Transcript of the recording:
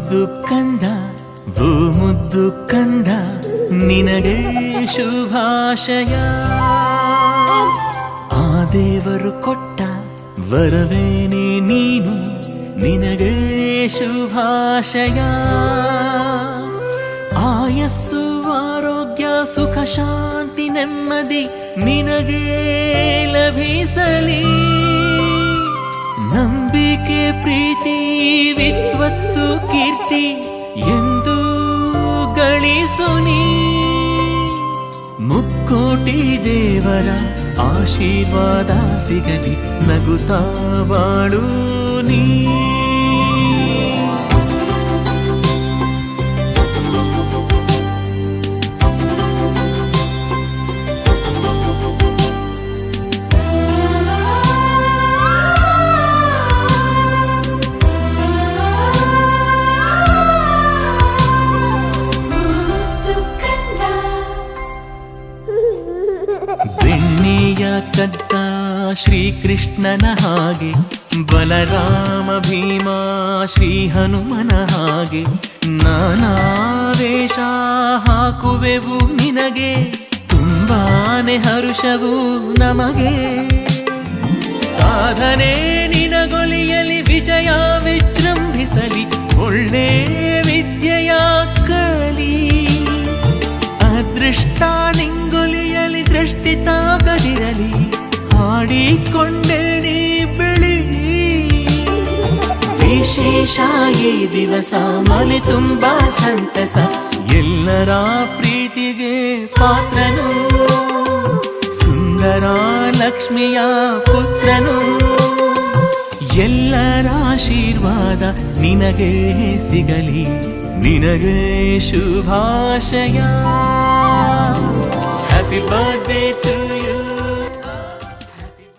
ಮುದ್ದು ಕಂದ ಭೂ ಮುದ್ದು ಕಂದ ನಿನಗೆ ಶುಭಾಶಯ. ಆ ದೇವರು ಕೊಟ್ಟ ವರವೇನೆ ನೀನು, ನಿನಗೆ ಶುಭಾಶಯ. ಆಯಸ್ಸು ಆರೋಗ್ಯ ಸುಖ ಶಾಂತಿ ನೆಮ್ಮದಿ ನಿನಗೆ ಲಭಿಸಲಿ. ನಂಬಿಕೆ ಪ್ರೀತಿ ವಿದ್ವತ್ತು ಕೀರ್ತಿ ಎಂದು ಗಳಿಸುನಿ. ಮುಕ್ಕೋಟಿ ದೇವರ ಆಶೀರ್ವಾದ ಸಿಗಲಿ, ನಗುತ್ತಾ ಬಾಳು ನೀ. ಬೆಣ್ಣೆಯ ಕದ್ದ ಶ್ರೀಕೃಷ್ಣನ ಹಾಗೆ, ಬಲರಾಮ ಭೀಮ ಶ್ರೀ ಹನುಮನ ಹಾಗೆ ನಾನಾ ವೇಷ ಹಾಕುವೆವು ನಿನಗೆ, ತುಂಬಾನೆ ಹರುಷವು ನಮಗೆ. ಸಾಧನೆ ನಿನಗೊಲಿಯಲಿ, ವಿಜಯ ವಿಜೃಂಭಿಸಲಿ, ಒಳ್ಳೆ ವಿದ್ಯೆಯ ಕಲಿ. ಅದೃಷ್ಟ ನಿಂಗೊಲಿಯಲಿ, ದೃಷ್ಟಿ ತಾಗದಿರಲಿ, ಹಾಡಿಕೊಂಡೆ ನೀ ಬೆಳಿ. ವಿಶೇಷ ಈ ದಿವಸ ಮನೆ ತುಂಬಾ ಸಂತಸ, ಎಲ್ಲರ ಪ್ರೀತಿಗೆ ಪಾತ್ರನು, ಸುಂದರ ಲಕ್ಷ್ಮಿಯ ಪುತ್ರನು. ಎಲ್ಲರ ಆಶೀರ್ವಾದ ನಿನಗೆ ಸಿಗಲಿ, ನಿನಗೆ ಶುಭಾಶಯ. Happy birthday to you.